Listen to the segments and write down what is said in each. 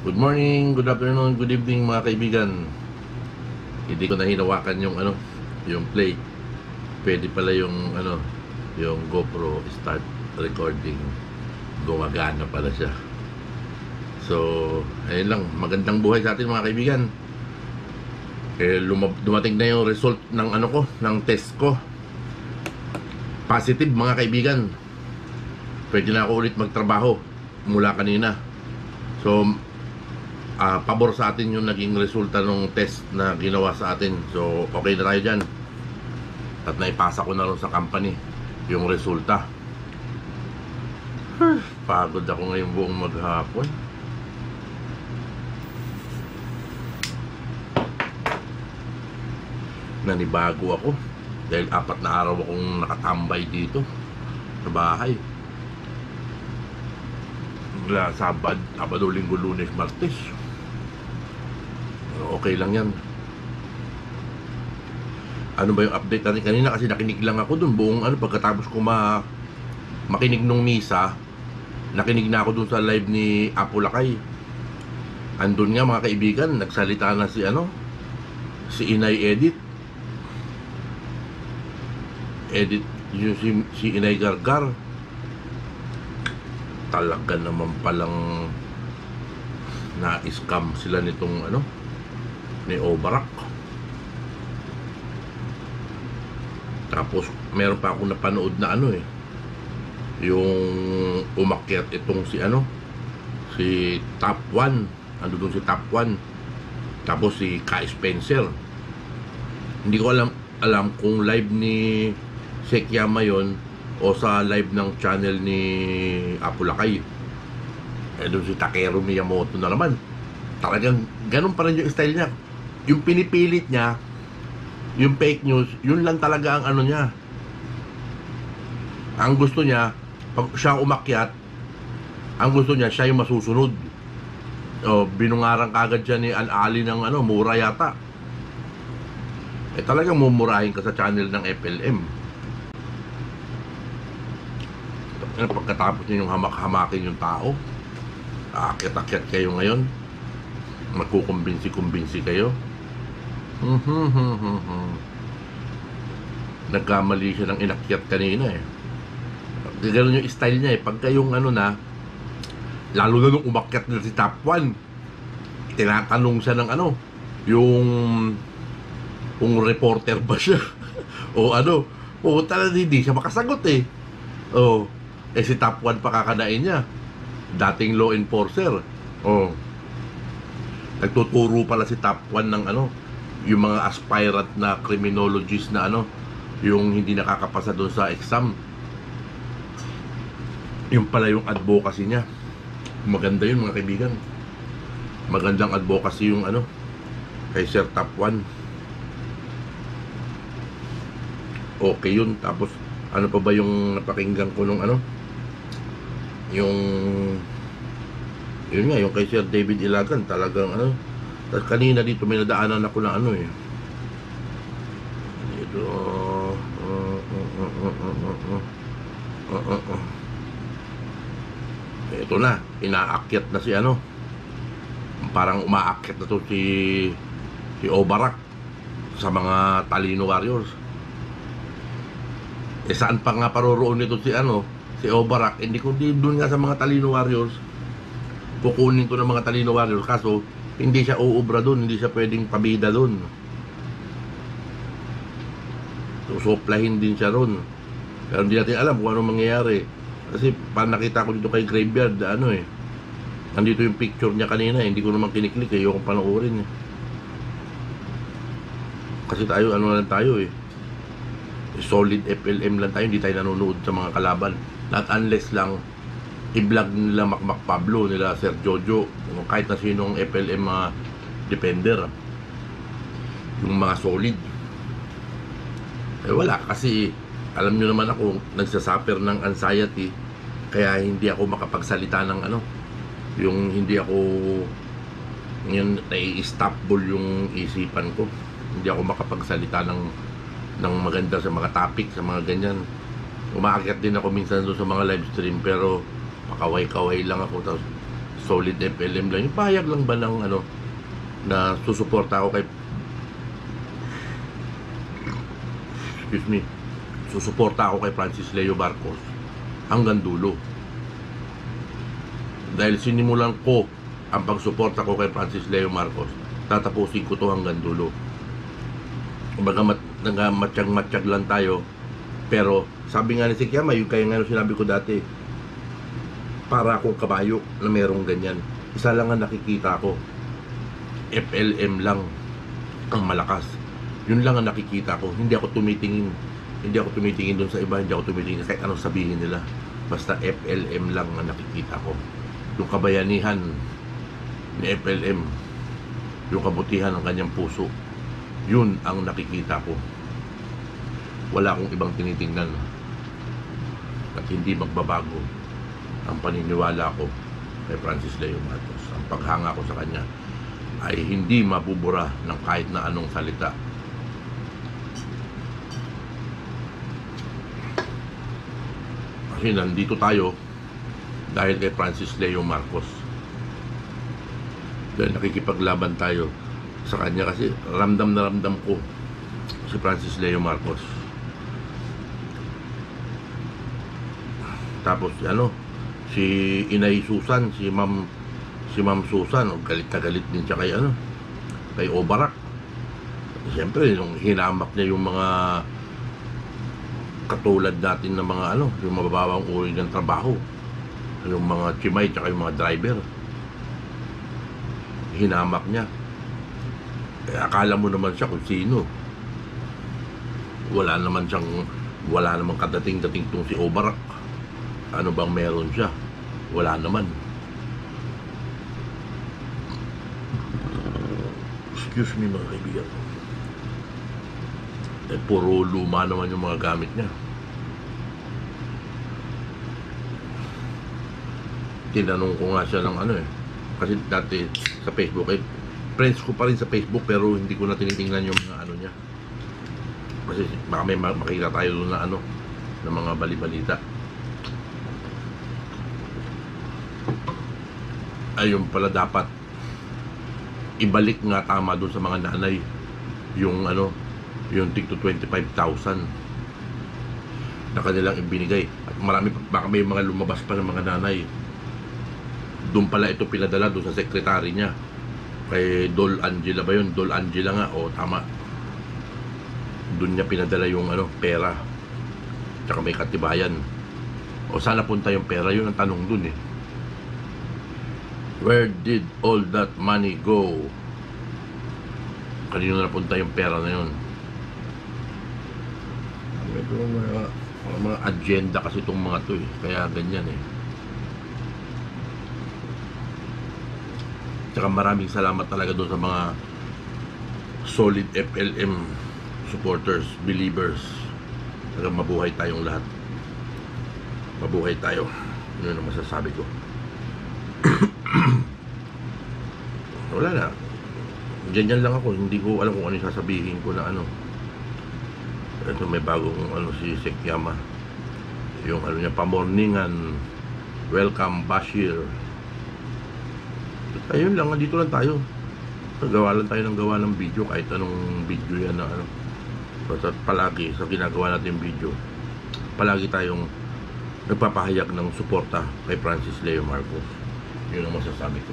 Good morning, good afternoon, good evening mga kaibigan. Hindi ko na hinawakan yung yung play. Pwede pala yung yung GoPro start recording. Gumagana pala siya. So, ayun lang, magandang buhay sa atin mga kaibigan. Dumating na yung result ng ng test ko. Positive mga kaibigan. Pwede na ako ulit magtrabaho mula kanina. So, pabor sa atin yung naging resulta ng test na ginawa sa atin. So, okay na tayo dyan. At naipasa ko na rin sa company yung resulta. Pagod ako ngayong buong maghapon. Nanibago ako dahil 4 na araw akong nakatambay dito sa bahay. Mula Sabado, Linggo, Lunes, Martes. Okay lang yan. Ano ba yung update natin kanina? Kasi nakinig lang ako dun buong pagkatapos ko makinig nung misa. Nakinig na ako dun sa live ni Apo Lakay. Andun nga mga kaibigan, nagsalita na si Inay Edith yung si Inay Gargar. Talaga naman palang na-scam sila nitong ni Obarak. Tapos meron pa ako napanood na yung umakyat itong si Top 1, doon si Top 1, tapos si Kai Spencer. Hindi ko alam kung live ni Sekyama yon o sa live ng channel ni Apo Lakay. Doon si Takeru Miyamoto na naman. Talagang ganun pa rin yung style niya. Yung pinipilit niya, yung fake news, yun lang talaga ang niya. Ang gusto niya, pag siya umakyat, ang gusto niya, siya yung masusunod. Binungarang kagad siya ni Al-Ali ng mura yata. Talagang mumurahin ka sa channel ng FLM. Pagkatapos niyo yung hamak-hamakin yung tao, aakyat-akyat kayo ngayon, magkukumbinsi-kumbinsi kayo. Nagkamali siya ng inakyat kanina Ganun yung style niya pagka yung na, lalo na nung umakyat na si Top 1, tinatanong siya ng kung reporter ba siya o talagang hindi siya makasagot si Top 1 pa kakanain niya, dating law enforcer. Nagtuturo pala si Top 1 ng yung mga aspirant na criminologist na yung hindi nakakapasa doon sa exam. Yung pala yung advocacy niya. Maganda yun mga kaibigan. Magandang advocacy yung kay Sir Top 1. Okay yun. Tapos ano pa ba yung napakinggan ko nung yung yun nga, yung kay Sir David Ilagan, talagang tapos kanina dito may nadaanan ako na dito ito na, inaakyat na si parang umaakyat na to si Obarak sa mga Talino Warriors. Saan pa nga paroroon nito si Obarak? Hindi ko doon nga sa mga Talino Warriors. Kukunin ko ng mga Talino Warriors, kaso hindi siya uubra doon, hindi siya pwedeng pabida doon. Susuplahin din siya doon. Pero hindi natin alam kung anong mangyayari. Kasi nakita ko dito kay Graveyard, nandito yung picture niya kanina, hindi ko naman kiniklik, ayokong panoorin. Kasi tayo, lang tayo solid FLM lang tayo, hindi tayo nanonood sa mga kalaban. Not unless lang i-vlog nila Makmak Pablo, nila Sir Jojo, kahit na sinong FLM defender, yung mga solid. Wala, kasi alam nyo naman ako, nagsasuffer ng anxiety, kaya hindi ako makapagsalita ng yung hindi ako yung nai-stopball yung isipan ko. Hindi ako makapagsalita ng maganda sa mga topic, sa mga ganyan. Umaakyat din ako minsan doon sa mga live stream, pero makaway-kaway lang ako, tapos solid FLM lang. Yung pahayag lang ba ng ano, na susuporta ako kay, excuse me, susuporta ako kay Francis Leo Marcos hanggang dulo. Dahil sinimulan ko ang pagsuporta ko kay Francis Leo Marcos, tatapusin ko to hanggang dulo. Kumbaga matiyag-matiyag lang tayo. Pero sabi nga ni Sikiyama, yung kaya nga sinabi ko dati, para akong kabayo na merong ganyan. Isa lang ang nakikita ko, FLM lang ang malakas. Yun lang ang nakikita ko. Hindi ako tumitingin doon sa iba. Hindi ako tumitingin kahit anong sabihin nila. Basta FLM lang ang nakikita ko. Yung kabayanihan ni FLM, yung kabutihan ng kanyang puso, yun ang nakikita ko. Wala akong ibang tinitingnan. At hindi magbabago ang paniniwala ko kay Francis Leo Marcos. Ang paghanga ko sa kanya ay hindi mabubura ng kahit na anong salita. Kasi nandito tayo dahil kay Francis Leo Marcos. Dahil nakikipaglaban tayo sa kanya kasi ramdam na ramdam ko si Francis Leo Marcos. Tapos si Inay Susan, si Ma'am Susan, galit na galit din siya kay Obarak. Siyempre, nung hinamak niya yung mga katulad natin na mga yung mababawang uri ng trabaho, yung mga chimay tsaka yung mga driver, hinamak niya. Akala mo naman siya kung sino. Wala namang kadating-dating tong si Obarak. Ano bang meron siya? Wala naman. Excuse me mga kaibigan. Puro luma naman yung mga gamit niya. Tinanong ko nga siya ng kasi dati sa Facebook, friends ko pa rin sa Facebook, pero hindi ko na tinitingnan yung mga niya. Kasi baka may makita tayo doon na na mga balibalita. Ayun pala, dapat ibalik nga tama doon sa mga nanay yung yung tig to 25,000 na kanilang ibinigay. At baka may mga lumabas pa ng mga nanay. Doon pala ito pinadala doon sa sekretary niya, kay Dol Angela ba yun? Dol Angela nga, tama. Doon niya pinadala yung pera, tsaka may katibayan. Saan punta yung pera? Yun ang tanong doon Where did all that money go? Kanino napunta yung pera na yun? Ito mga agenda kasi itong mga to kaya ganyan Tsaka maraming salamat talaga doon sa mga solid FLM supporters, believers. Talagang mabuhay tayong lahat. Mabuhay tayo. Yun ang masasabi ko. Wala na. Ganyan lang ako. Hindi ko alam kung ano yung sasabihin ko na Ito may bagong si Sikiyama. Yung niya, pamorningan. Welcome Bashir. Ayun lang, dito lang tayo. Gawa lang tayo ng video, kahit anong video yan na Basta palagi sa ginagawa natin video, palagi tayong nagpapahayag ng suporta kay Francis Leo Marcos. Yun ang masasabi ko.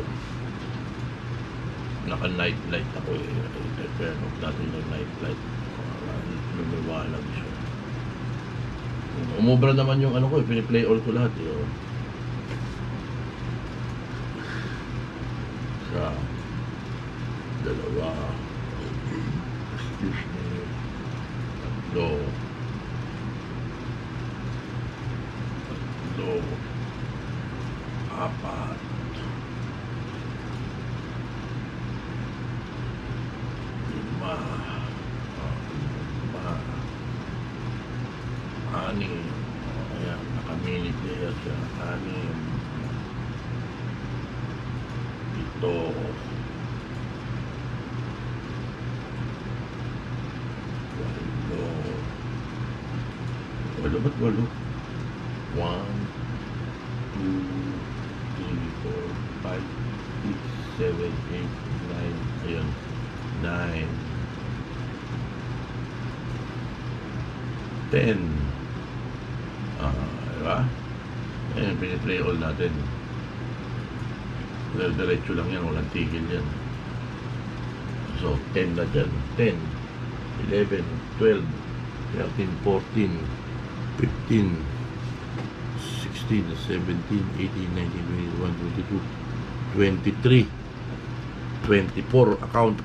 Naka-night light ako turn off natin yung night light. Lumiwanag siya. Umubra naman yung piniplay all ko lahat Sa dalawa, excuse me, tatlo, apat, lima, anim. Ayan, nakamili player siya. 6, 7, 8, 9, 10, 11, 12. 1, 2, 3, 4, 4, 5, 6, 7, 8, 9, ayun, 9, 10. Diba? Ayan, piniplay all natin. Diretso lang yan, walang tigil yan. So, 10 na dyan. 10, 11, 12, 13, 14, 15, 16, 17, 18, 19, 20, 21, 22, 23, 24 account.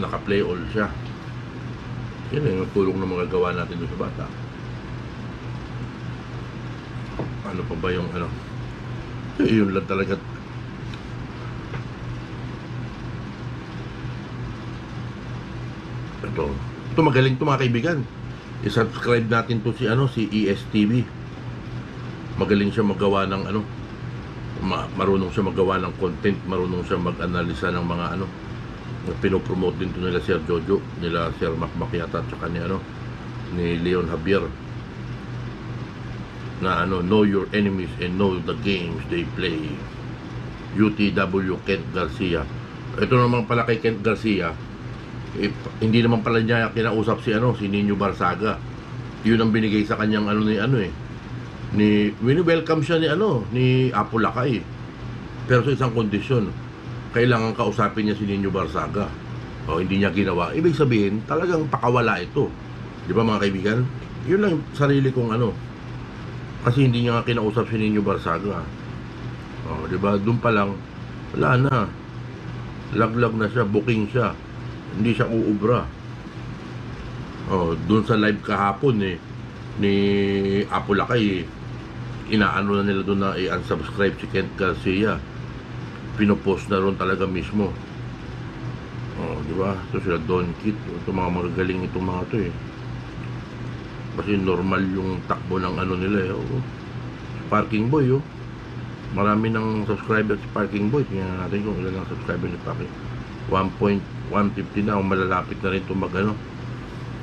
Naka-play all siya. Yan yung tulong na magagawa natin doon sa bata. Ano pa ba yung ano? Yun lang talaga. Ito magaling to mga kaibigan. I-subscribe natin to si ano, si ESTV. Magaling siya magawa ng ano, marunong siya magawa ng content, marunong siya mag-analisa ng mga ano. Pinopromote din to nila Sir Jojo, nila Sir Macmac yata, at saka ni ano, ni Leon Javier, na ano, know your enemies and know the games they play. UTW Kent Garcia. Ito naman pala kay Kent Garcia, hindi naman pala niya kinausap si ano, si Nino Barsaga. Yun ang binigay sa kanyang ano ni welcome siya ni ano, ni Apo Lakay. Pero sa isang kondisyon, kailangan kausapin niya si Nino Barsaga. Hindi niya ginawa. Ibig sabihin, talagang pakawala ito. Di ba mga kaibigan? Yun lang sarili kong ano. Kasi hindi niya nga kinausap si Nino Barsaga. Di ba? Doon pa lang, wala na. Laglag na siya, booking siya. Hindi siya uubra. Doon sa live kahapon ni Apo Lakay, inaano na nila doon na i-unsubscribe si Kent Garcia. Pinopost na ron talaga mismo. Di ba? Ito sila Don Kit, ito mga magagaling itong mga to kasi normal yung takbo ng ano nila Parking Boy marami ng subscriber si Parking Boy. Tingnan natin kung ilan ang subscriber ni Parking. 1.150 na, malalapit na rin itong mag ano,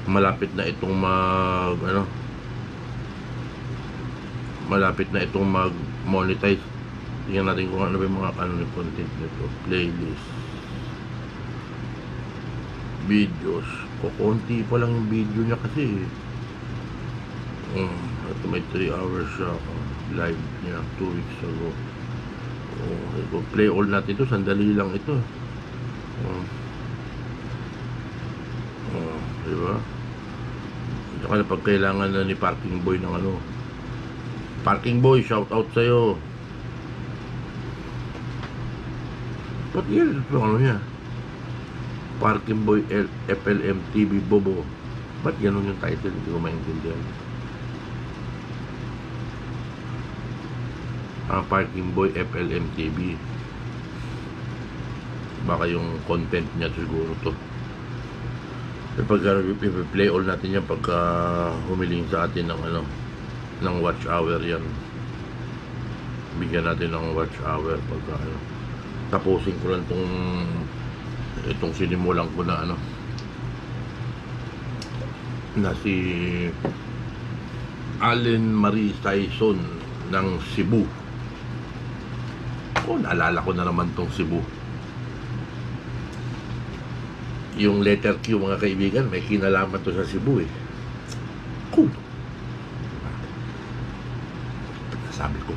malapit na itong mag monetize. Tingnan natin kung ano ba yung mga ng content nito. Playlist, videos, kukunti pa lang yung video niya kasi ito may 3 hours siya live niya 2 weeks ago. Play all natin ito, sandali lang ito. Diba? Saka na pag kailangan na ni Parking Boy ng ano, Parking Boy, shout out sa'yo. Ba't yun? Ano niya? Parking Boy FLM TV Bobo. Ba't ganun yung title? Hindi ko maintindihan. Parking Boy FLM TV. Baka yung content niya siguro to. Pagka i-play all natin yan pagka humiling sa atin ng ano, ng watch hour yan. Bigyan natin ng watch hour pagka ano. Tapusin ko lang itong sinimulan ko na ano, na si Allen Marie Tyson ng Cebu. Naalala ko na naman tong Cebu. Yung letter Q mga kaibigan, may kinalaman to sa Cebu sabi ko,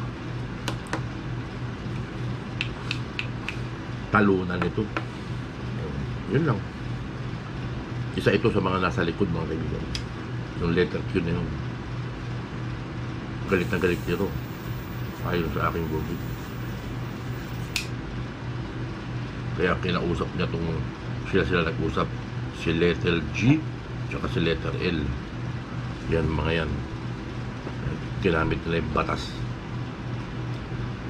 talunan ito. Yun lang. Isa ito sa mga nasa likod mga kaibigan. Yung letter Q na yun. Galit na galit nito. Ayon sa aking bubig. Kaya kinausap niya sila nag-usap. Si letter G tsaka si letter L. Yan mga yan. Ginamit nila yung batas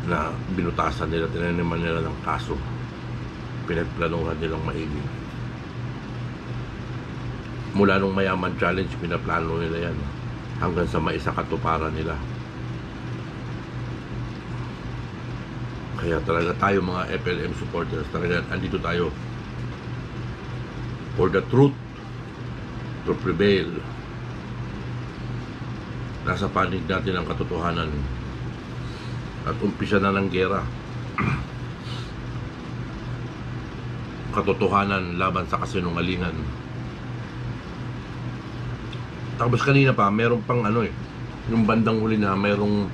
na binutasan nila, tinaniman nila ng kaso. Pinagplanuhan nilang maigi. Mula nung Mayaman Challenge, pinaplano nila yan hanggang sa maisa katuparan nila. Kaya talaga tayo mga FLM supporters, talaga andito tayo for the truth to prevail. Nasa panig natin ang katotohanan at umpisa na ng gera. katotohanan laban sa kasinungalingan. Tapos kanina pa, meron pang ano eh, yung bandang huli na merong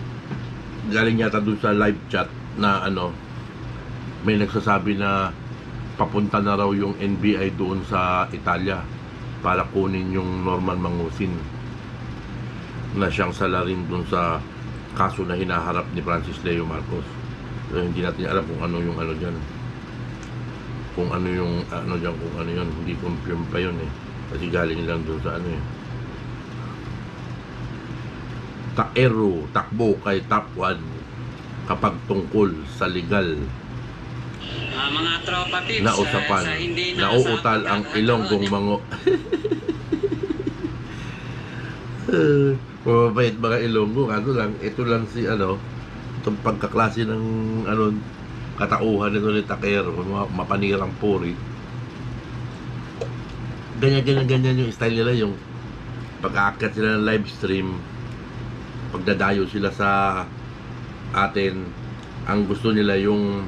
galing yata dun sa live chat na ano, may nagsasabi na papunta na raw yung NBI doon sa Italia para kunin yung Norman Mangusin na siyang salarin doon sa kaso na hinaharap ni Francis Leo Marcos. So, hindi natin alam kung ano yung ano dyan, kung ano yung ano dyan, kung ano yun, hindi confirm pa yun eh, kasi galing lang doon sa ano eh. Taero, takbo kay Top 1 kapag tungkol sa legal mga tropa pips na usapan, nauutal ang Ilonggong Mango. Mababait mga Ilonggo, ano lang, ito lang si ano, itong pagkaklase ng ano, katauhan nito ni Takero, mapanirang puri. Ganyan yung style nila, yung pag-aakyat sila ng live stream, pagdadayo sila sa atin, ang gusto nila yung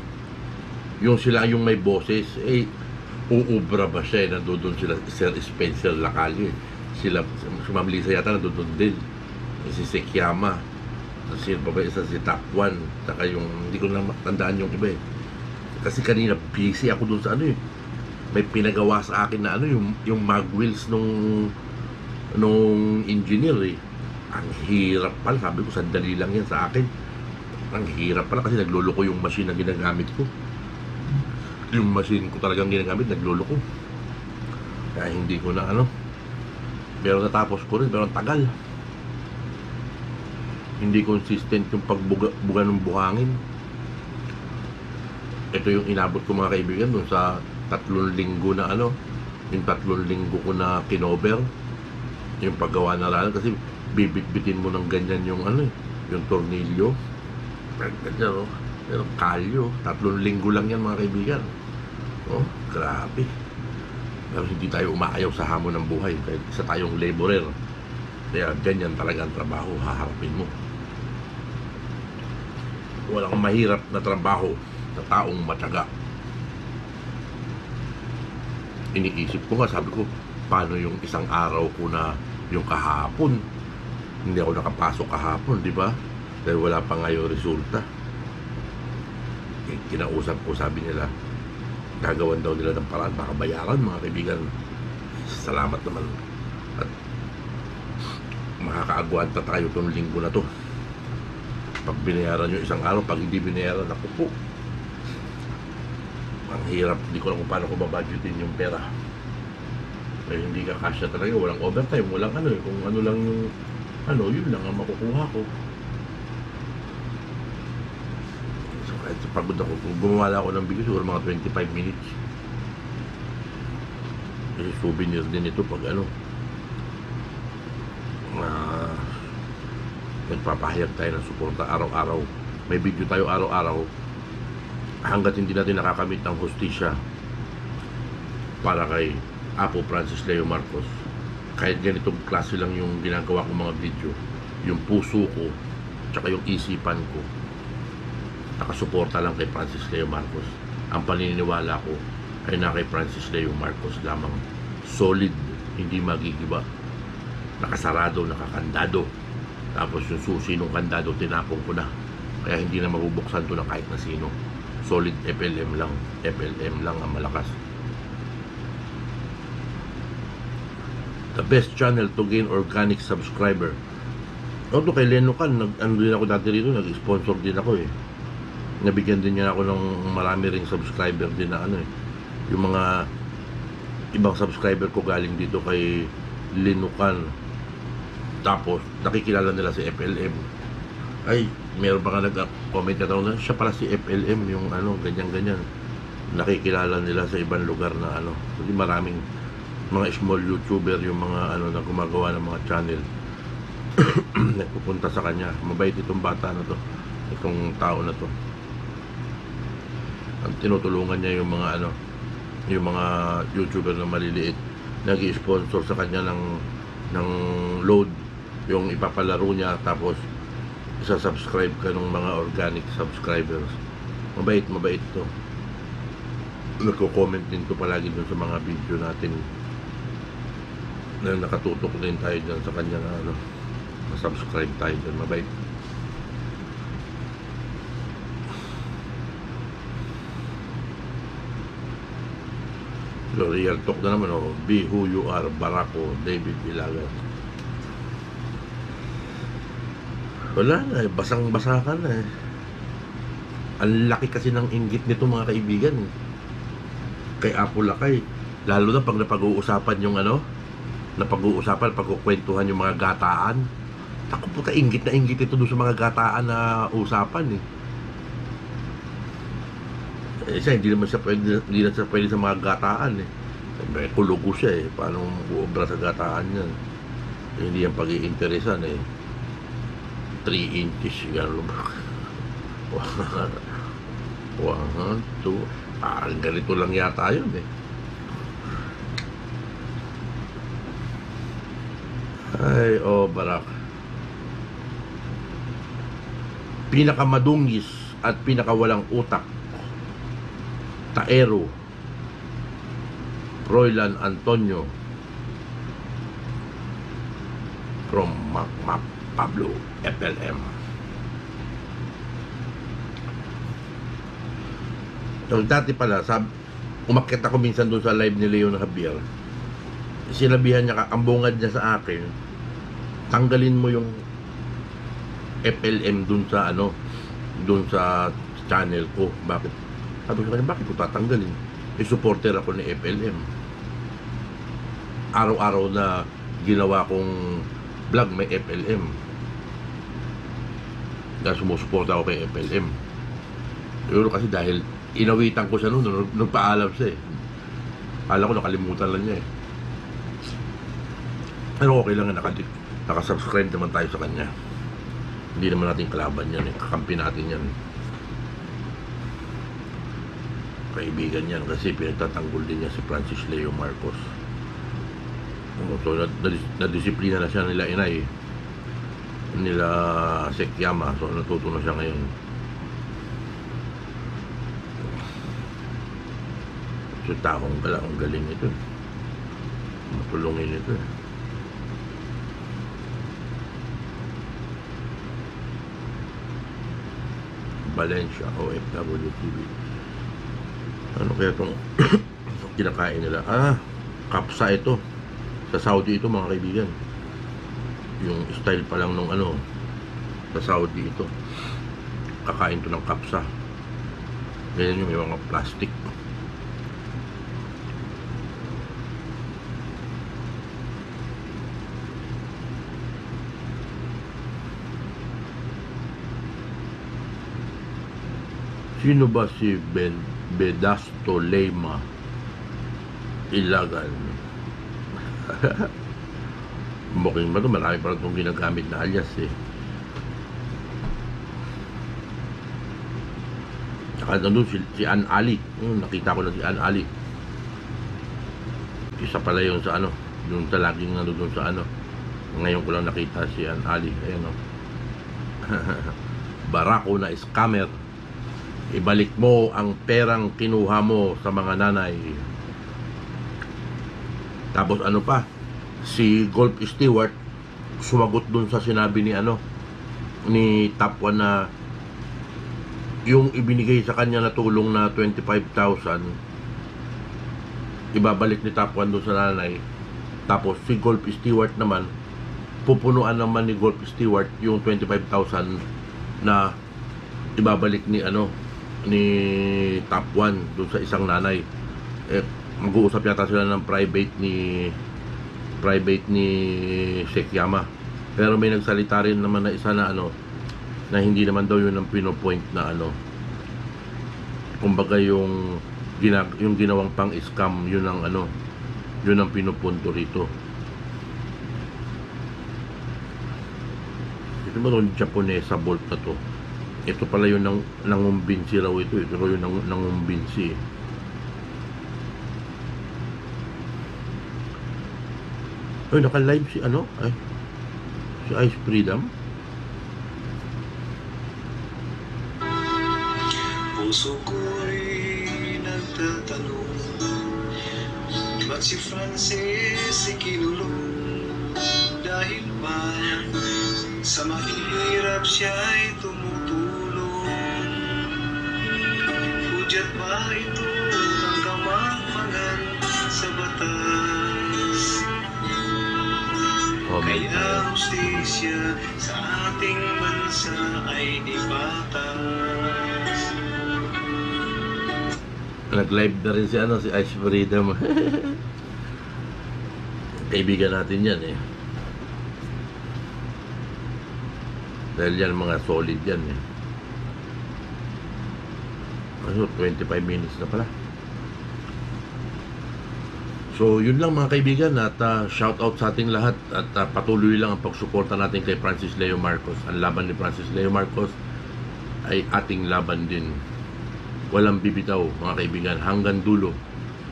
sila yung may boses, eh, uubra ba siya, nandoon sila, Sir Spencer Lacalle, sila, si Ma'am Lisa yata nandoon din, si Sekyama, si isa si Top 1, saka yung, hindi ko na matandaan yung iba eh, kasi kanina busy ako doon sa ano eh, may pinagawa sa akin na ano, yung mag wheels nung engineer eh, ang hirap pala, sabi ko sandali lang yan sa akin, ang hirap pala kasi nagluloko yung machine na ginagamit ko, yung machine ko talagang ginagamit, nagluloko, kaya hindi ko na ano, pero natapos ko rin, pero tagal, hindi consistent yung pagbuga ng buhangin. Ito yung inabot ko mga kaibigan dun sa 3 linggo na ano, yung 3 linggo ko na kinover yung paggawa na ralan, kasi bibit-bitin mo ng ganyan yung ano eh, yung tornilyo, ganyan, pero kalyo, 3 linggo lang yan mga kaibigan. Oh, grabe. Pero hindi tayo umaayaw sa hamon ng buhay, kahit isa tayong laborer, kaya ganyan talaga ang trabaho, haharapin mo. Walang mahirap na trabaho sa taong matyaga. Iniisip ko nga, sabi ko, paano yung isang araw ko na yung kahapon, hindi ako nakapasok kahapon, di ba? Dahil wala pa nga yung resulta. Kinausap ko, sabi nila, gagawan daw nila ng paraan, makabayaran mga kaibigan. Salamat naman. At makakaagwanta tayo itong linggo na to. Pag binayaran nyo isang araw, pag hindi binayaran, ako po, ang hirap, hindi ko lang kung paano ko babudgetin yung pera. Kaya hindi ka kasya talaga, walang overtime, walang ano eh, kung ano lang yung ano, yun lang ang makukuha ko. So kahit sa pagod ako, kung gumawala ako ng video, siguro mga 25 minutes. Kasi souvenir din ito pag ano, nagpapahayag tayo ng suporta araw-araw. May video tayo araw-araw hanggat hindi natin nakakamit ng hustisya para kay Apo Francis Leo Marcos. Kahit ganitong klase lang yung ginagawa ko mga video, yung puso ko tsaka yung isipan ko nakasuporta lang kay Francis Leo Marcos. Ang paniniwala ko ay na kay Francis Leo Marcos lamang. Solid, hindi magigiba, nakasarado, nakakandado. Tapos yung susi ng kandado tinapong ko na, kaya hindi na mabubuksan to na kahit na sino. Solid FLM lang, FLM lang ang malakas. The best channel to gain organic subscriber. Ito kay Lenocan, ano din ako dati rito, nag-sponsor din ako eh. Nabigyan din niya ako ng marami ring subscriber din na ano eh. Yung mga ibang subscriber ko galing dito kay Lenocan. Tapos nakikilala nila si FLM. Ay, meron pa nga nag-comment na tao na siya pala si FLM, yung ano, ganyan-ganyan. Nakikilala nila sa ibang lugar na ano. Kasi maraming mga small YouTuber, yung mga ano na gumagawa ng mga channel nagpupunta sa kanya. Mabait itong bata na to, itong tao na to. Ang tinutulungan niya yung mga ano, yung mga YouTuber na maliliit, nag-i-sponsor sa kanya ng load, yung ipapalaro niya, tapos isa-subscribe ka ng mga organic subscribers. Mabait to. Nagko-comment din to palagi dun sa mga video natin na nakatutok din tayo dyan sa kanya na ano, subscribe tayo dyan. Mabait. So, real talk na naman, oh. Be who you are, Barako, David Ilagan. Wala na, basang-basa ka na eh. Ang laki kasi ng inggit nito mga kaibigan. Kay Apo Lakay. Lalo na pag napag-uusapan yung ano, pagkukwentuhan yung mga gataan. Ako po inggit na inggit ito doon sa mga gataan na usapan eh. Siya, hindi na siya pwede sa mga gataan eh. May kulugo siya eh. Paano uobra sa gataan yan? Hindi yan pag-iinteresan eh. 3 inches gano'n ba? 1, 2 ganito lang yata yun eh. Ay, Barak. Pinakamadungis at pinakawalang utak, Taero Froilan Antonio from Macmac Pablo FLM. So, dati pala, umakyat ako minsan doon sa live ni Leon Javier. Sinabihan niya, ambungad niya sa akin, tanggalin mo yung FLM doon sa ano, doon sa channel ko. Bakit? Sabi ko kanya, bakit ko tatanggalin? Supporter ako ni FLM. Araw-araw na ginawa kong vlog may FLM. Dahil sumusuporta ako kay FLM. Pero kasi dahil inawitan ko siya noon, nagpaalam siya eh. Kala ko nakalimutan lang niya eh. Pero okay lang, nakasubscribe naman tayo sa kanya. Hindi naman natin kalaban yan eh. Kakampi natin yan. Kaibigan yan kasi pinagtatanggol din niya si Francis Leo Marcos. So nadisiplina na siya nila inay, nila Sekyama. So natuto na siya ngayon. So taong gala, ang galing ito eh. Matulungin ito eh. Valencia OFW TV. Ano kaya itong kinakain nila? Kapsa ito. Sa Saudi ito mga kaibigan. Yung style pa lang nung ano, sa Saudi ito. Kakain to ng kapsa. Ganyan yung may mga plastic. Sino ba si Bedasto Lema Ilagan? Mukhang ba ito? Marami pa itong ginagamit na alias eh. Saka nandun si Ann Ali. Nakita ko na si Ann Ali. Isa pala yung sa ano, yung sa laging nandun sa ano. Ngayon ko lang nakita si Ann Ali. Ayan o. Barako na scammer. Ibalik mo ang perang kinuha mo sa mga nanay. Tapos ano pa, si Golf Stewart sumagot dun sa sinabi ni ano, ni Top 1 na yung ibinigay sa kanya na tulong na 25,000 ibabalik ni Top 1 dun sa nanay. Tapos si Golf Stewart naman, pupunuan naman ni Golf Stewart yung 25,000 na ibabalik ni ano, ni Top 1 doon sa isang nanay. Mag-uusap yata sila ng private ni Sekyama. Pero may nagsalita rin naman na isa na ano, na hindi naman daw yun ang pinopoint na ano, kumbaga yung ginawang pang scam, yun ang ano, yun ang pinupunto rito. Ito ba itong Japonesa bolt na to? Ito pala yung nangumbinsi raw ito. Ito yung nangumbinsi. Ay, naka-live si ano? Ay, si Ice Freedom. Puso ko'y nagtatanong, ba't si Francis ikinulong? Dahil ba sa mahirap siya'y tumutulong? Hudyat ba ito ng kamangmangan sa batas? Kaya hustisya sa ating bansa ay di patas. Nag-live na rin si Ice Freedom. Kaibigan natin yan eh. Dahil yan mga solid yan eh. Ano, 25 minutes na pala. So, yun lang mga kaibigan at shout out sa ating lahat at patuloy lang ang pagsuporta natin kay Francis Leo Marcos. Ang laban ni Francis Leo Marcos ay ating laban din. Walang bibitaw mga kaibigan hanggang dulo.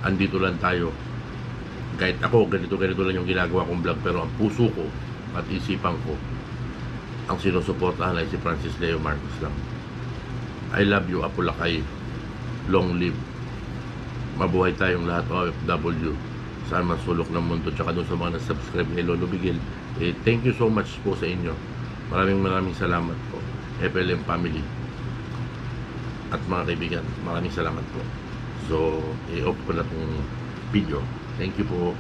Andito lang tayo. Kahit ako, ganito lang yung ginagawa kong vlog, pero ang puso ko at isipan ko, ang sinusuportahan ay si Francis Leo Marcos lang. I love you, Apulakay. Long live. Mabuhay tayong lahat OFW. Saan man sulok ng mundo. Tsaka doon sa mga na-subscribe kay Lolo Miguel. Thank you so much po sa inyo. Maraming salamat po. FLM family. At mga kaibigan, maraming salamat po. So, i-off ko na itong video. Thank you po.